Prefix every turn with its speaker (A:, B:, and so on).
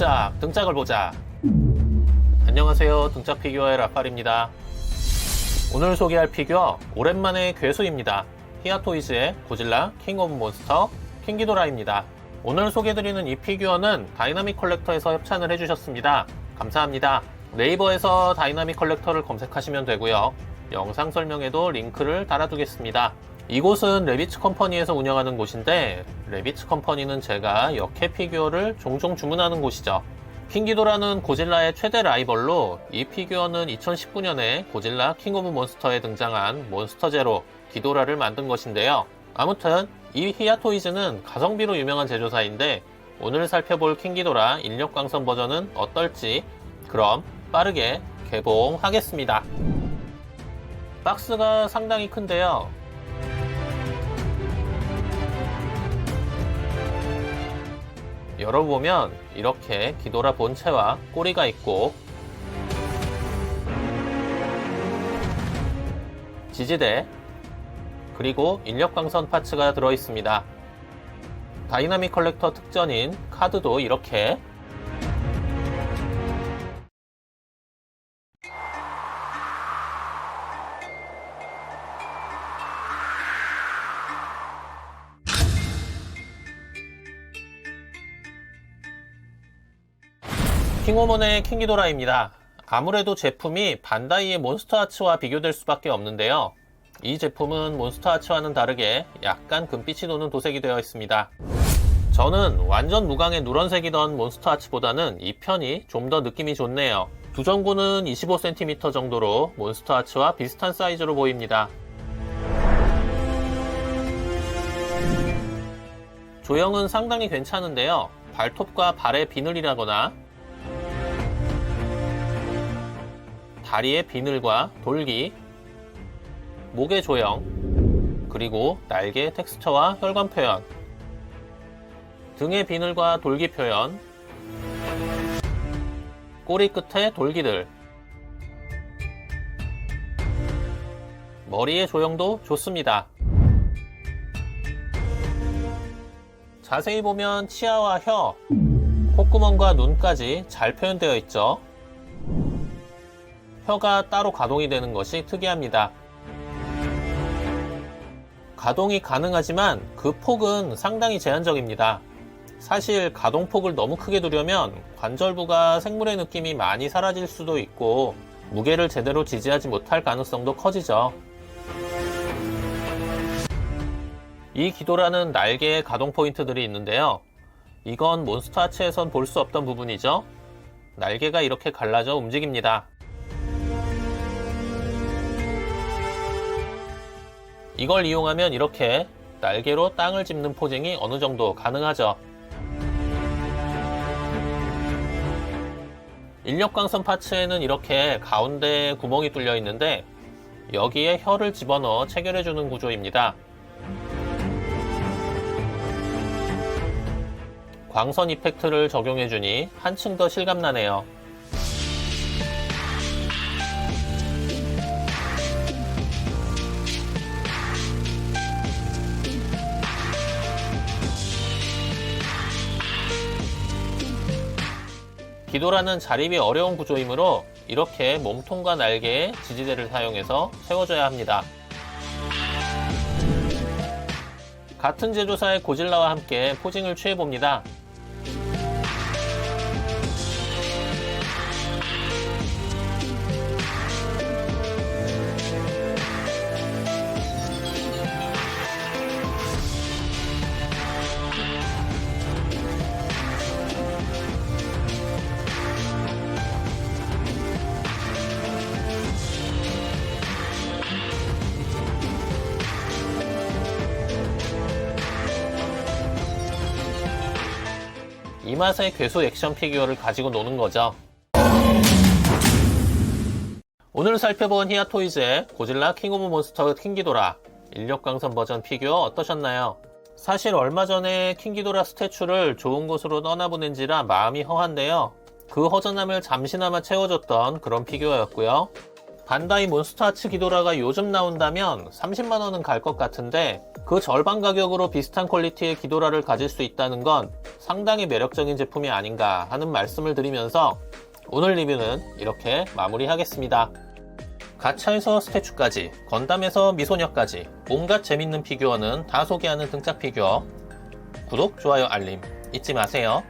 A: 등짝을 보자. 안녕하세요, 등짝 피규어의 라팔입니다. 오늘 소개할 피규어, 오랜만에 괴수입니다. 히아토이즈의 고질라 킹 오브 몬스터 킹기도라입니다. 오늘 소개드리는 이 피규어는 다이나믹 컬렉터에서 협찬을 해주셨습니다. 감사합니다. 네이버에서 다이나믹 컬렉터를 검색하시면 되고요. 영상 설명에도 링크를 달아두겠습니다. 이곳은 레비츠 컴퍼니에서 운영하는 곳인데, 레비츠 컴퍼니는 제가 역해 피규어를 종종 주문하는 곳이죠. 킹기도라는 고질라의 최대 라이벌로 이 피규어는 2019년에 고질라 킹 오브 몬스터에 등장한 몬스터 제로 기도라를 만든 것인데요. 아무튼 이 히아토이즈는 가성비로 유명한 제조사인데, 오늘 살펴볼 킹기도라 인력광선 버전은 어떨지 그럼 빠르게 개봉하겠습니다. 박스가 상당히 큰데요. 열어보면 이렇게 기도라 본체와 꼬리가 있고, 지지대, 그리고 인력광선 파츠가 들어있습니다. 다이나믹 컬렉터 특전인 카드도 이렇게, 킹오몬의 킹기도라입니다. 아무래도 제품이 반다이의 몬스터아츠와 비교될 수밖에 없는데요. 이 제품은 몬스터아츠와는 다르게 약간 금빛이 도는 도색이 되어 있습니다. 저는 완전 무광의 누런색이던 몬스터아츠보다는 이 편이 좀 더 느낌이 좋네요. 두정구는 25cm 정도로 몬스터아츠와 비슷한 사이즈로 보입니다. 조형은 상당히 괜찮은데요. 발톱과 발의 비늘이라거나 다리의 비늘과 돌기, 목의 조형, 그리고 날개의 텍스처와 혈관 표현, 등의 비늘과 돌기 표현, 꼬리 끝에 돌기들, 머리의 조형도 좋습니다. 자세히 보면 치아와 혀, 콧구멍과 눈까지 잘 표현되어 있죠. 혀가 따로 가동이 되는 것이 특이합니다. 가동이 가능하지만 그 폭은 상당히 제한적입니다. 사실 가동폭을 너무 크게 두려면 관절부가 생물의 느낌이 많이 사라질 수도 있고, 무게를 제대로 지지하지 못할 가능성도 커지죠. 이 기도라는 날개의 가동 포인트들이 있는데요. 이건 몬스터아츠에선 볼 수 없던 부분이죠. 날개가 이렇게 갈라져 움직입니다. 이걸 이용하면 이렇게 날개로 땅을 짚는 포징이 어느 정도 가능하죠. 인력광선 파츠에는 이렇게 가운데에 구멍이 뚫려 있는데, 여기에 혀를 집어넣어 체결해주는 구조입니다. 광선 이펙트를 적용해주니 한층 더 실감나네요. 기도라는 자립이 어려운 구조이므로 이렇게 몸통과 날개에 지지대를 사용해서 세워줘야 합니다. 같은 제조사의 고질라와 함께 포징을 취해봅니다. 이 맛의 괴수 액션 피규어를 가지고 노는 거죠. 오늘 살펴본 히아토이즈의 고질라 킹 오브 몬스터 킹기도라 인력광선 버전 피규어 어떠셨나요? 사실 얼마 전에 킹기도라 스태츄를 좋은 곳으로 떠나보낸지라 마음이 허한데요. 그 허전함을 잠시나마 채워줬던 그런 피규어였고요. 반다이 몬스터하츠 기도라가 요즘 나온다면 30만원은 갈 것 같은데 그 절반 가격으로 비슷한 퀄리티의 기도라를 가질 수 있다는 건 상당히 매력적인 제품이 아닌가 하는 말씀을 드리면서 오늘 리뷰는 이렇게 마무리하겠습니다. 가차에서 스태츄까지, 건담에서 미소녀까지 온갖 재밌는 피규어는 다 소개하는 등짝 피규어. 구독, 좋아요, 알림 잊지 마세요.